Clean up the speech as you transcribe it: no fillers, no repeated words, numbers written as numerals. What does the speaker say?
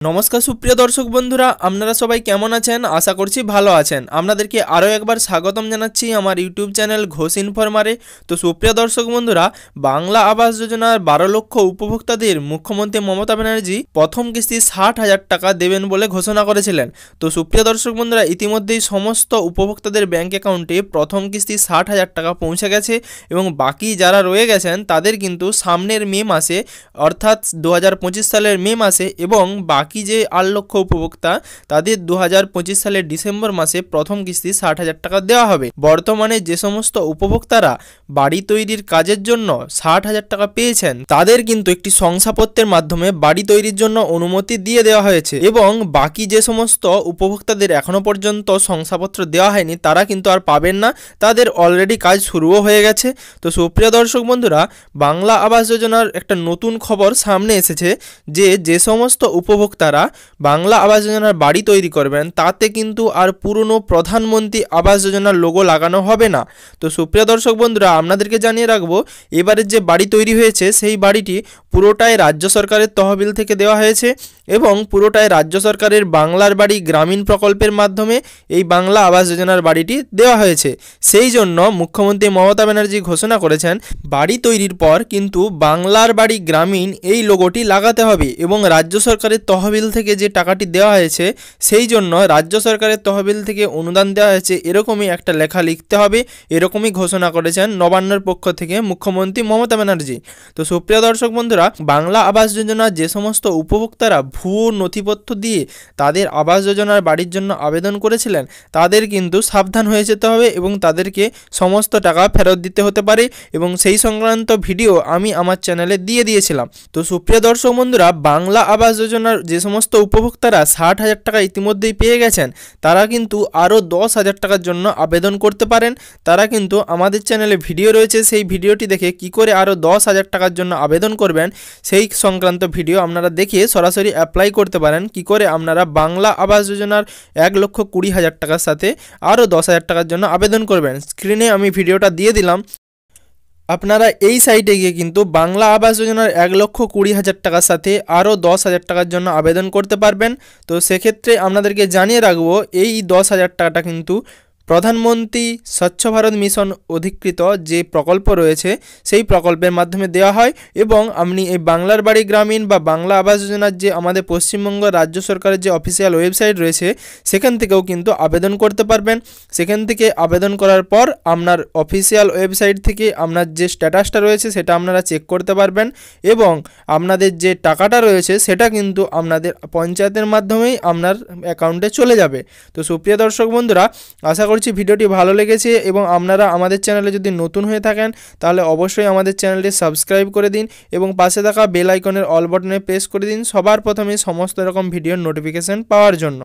নমস্কার সুপ্রিয় দর্শক বন্ধুরা, আপনারা সবাই কেমন আছেন? আশা করছি ভালো আছেন। আপনাদেরকে আরও একবার স্বাগতম জানাচ্ছি আমার ইউটিউব চ্যানেল ঘোষ ইনফরমারে। তো সুপ্রিয় দর্শক বন্ধুরা, বাংলা আবাস যোজনার 12 লক্ষ উপভোক্তাদের মুখ্যমন্ত্রী মমতা ব্যানার্জি প্রথম কিস্তি 60,000 টাকা দেবেন বলে ঘোষণা করেছিলেন। তো সুপ্রিয় দর্শক বন্ধুরা, ইতিমধ্যেই সমস্ত উপভোক্তাদের ব্যাঙ্ক অ্যাকাউন্টে প্রথম কিস্তি 60,000 টাকা পৌঁছে গেছে এবং বাকি যারা রয়ে গেছেন তাদের কিন্তু সামনের মে মাসে অর্থাৎ 2025 সালের মে মাসে এবং বাকি যে 8 লক্ষ উপভোক্তা তাদের 2025 সালের ডিসেম্বর মাসে প্রথম কিস্তি 60,000 টাকা দেওয়া হবে। বর্তমানে যে সমস্ত উপভোক্তারা বাড়ি তৈরির কাজের জন্য 60,000 টাকা পেয়েছেন তাদের কিন্তু একটি শংসাপত্রের মাধ্যমে বাড়ি তৈরির জন্য অনুমতি দিয়ে দেওয়া হয়েছে এবং বাকি যে সমস্ত উপভোক্তাদের এখনো পর্যন্ত শংসাপত্র দেওয়া হয়নি তারা কিন্তু আর পাবেন না, তাদের অলরেডি কাজ শুরুও হয়ে গেছে। তো সুপ্রিয় দর্শক বন্ধুরা, বাংলা আবাস যোজনার একটা নতুন খবর সামনে এসেছে যে সমস্ত উপভোক্তারা বাংলা আবাস যোজনার বাড়ি তৈরি করবেন তাতে কিন্তু আর পুরনো প্রধানমন্ত্রী আবাস যোজনার লোগো লাগানো হবে না। তো সুপ্রিয় দর্শক বন্ধুরা, আপনাদেরকে জানিয়ে রাখবো এবারের যে বাড়ি তৈরি হয়েছে সেই বাড়িটি পুরোটাই রাজ্য সরকারের তহবিল থেকে দেওয়া হয়েছে এবং পুরোটাই রাজ্য সরকারের বাংলার বাড়ি গ্রামীণ প্রকল্পের মাধ্যমে এই বাংলা আবাস যোজনার বাড়িটি দেওয়া হয়েছে। সেই জন্য মুখ্যমন্ত্রী মমতা ব্যানার্জি ঘোষণা করেছেন বাড়ি তৈরির পর কিন্তু বাংলার বাড়ি গ্রামীণ এই লোগোটি লাগাতে হবে এবং রাজ্য সরকারের তহবিল থেকে যে টাকাটি দেওয়া হয়েছে সেই জন্য রাজ্য সরকারের তহবিল থেকে অনুদান দেওয়া হয়েছে এরকমই একটা লেখা লিখতে হবে, এরকমই ঘোষণা করেছেন নবান্নর পক্ষ থেকে মুখ্যমন্ত্রী মমতা ব্যানার্জি। তো সুপ্রিয় দর্শক বন্ধুরা, বাংলা আবাস যোজনা যে সমস্ত উপভোক্তারা ভুয়ো নথিপত্র দিয়ে তাদের আবাস যোজনার বাড়ির জন্য আবেদন করেছিলেন তাদের কিন্তু সাবধান হয়ে যেতে হবে এবং তাদেরকে সমস্ত টাকা ফেরত দিতে হতে পারে এবং সেই সংক্রান্ত ভিডিও আমি আমার চ্যানেলে দিয়ে দিয়েছিলাম। তো সুপ্রিয় দর্শক বন্ধুরা, বাংলা আবাস যোজনার যে সমস্ত উপভোক্তারা 60,000 টাকা ইতিমধ্যেই পেয়ে গেছেন তারা কিন্তু আরও 10,000 টাকার জন্য আবেদন করতে পারেন। তারা কিন্তু আমাদের চ্যানেলে ভিডিও রয়েছে, সেই ভিডিওটি দেখে কি করে আরও 10,000 টাকার জন্য আবেদন করবেন সেই সংক্রান্ত ভিডিও আপনারা দেখে সরাসরি অ্যাপ্লাই করতে পারেন। কি করে আপনারা বাংলা আবাস যোজনার 1,20,000 টাকার সাথে আরও 10,000 টাকার জন্য আবেদন করবেন। স্ক্রিনে আমি ভিডিওটা দিয়ে দিলাম, আপনারা এই সাইটে গিয়ে কিন্তু বাংলা আবাস যোজনার 1,20,000 টাকার সাথে আরও 10,000 টাকার জন্য আবেদন করতে পারবেন। তো সেক্ষেত্রে আপনাদেরকে জানিয়ে রাখবো এই 10,000 টাকাটা কিন্তু প্রধানমন্ত্রী স্বচ্ছ ভারত মিশন অধিকৃত যে প্রকল্প রয়েছে সেই প্রকল্পের মাধ্যমে দেওয়া হয় এবং আপনি এই বাংলার বাড়ি গ্রামীণ বা বাংলা আবাস যোজনার যে আমাদের পশ্চিমবঙ্গ রাজ্য সরকারের যে অফিসিয়াল ওয়েবসাইট রয়েছে সেখান থেকেও কিন্তু আবেদন করতে পারবেন। সেখান থেকে আবেদন করার পর আপনার অফিসিয়াল ওয়েবসাইট থেকে আপনার যে স্ট্যাটাসটা রয়েছে সেটা আপনারা চেক করতে পারবেন এবং আপনাদের যে টাকাটা রয়েছে সেটা কিন্তু আপনাদের পঞ্চায়েতের মাধ্যমেই আপনার অ্যাকাউন্টে চলে যাবে। তো সুপ্রিয় দর্শক বন্ধুরা, আশা করছি ভিডিওটি ভালো লেগেছে এবং আপনারা আমাদের চ্যানেলে যদি নতুন হয়ে থাকেন তাহলে অবশ্যই আমাদের চ্যানেলটি সাবস্ক্রাইব করে দিন এবং পাশে থাকা বেল আইকনের অল বাটনে প্রেস করে দিন সবার প্রথমে সমস্ত রকম ভিডিওর নোটিফিকেশন পাওয়ার জন্য।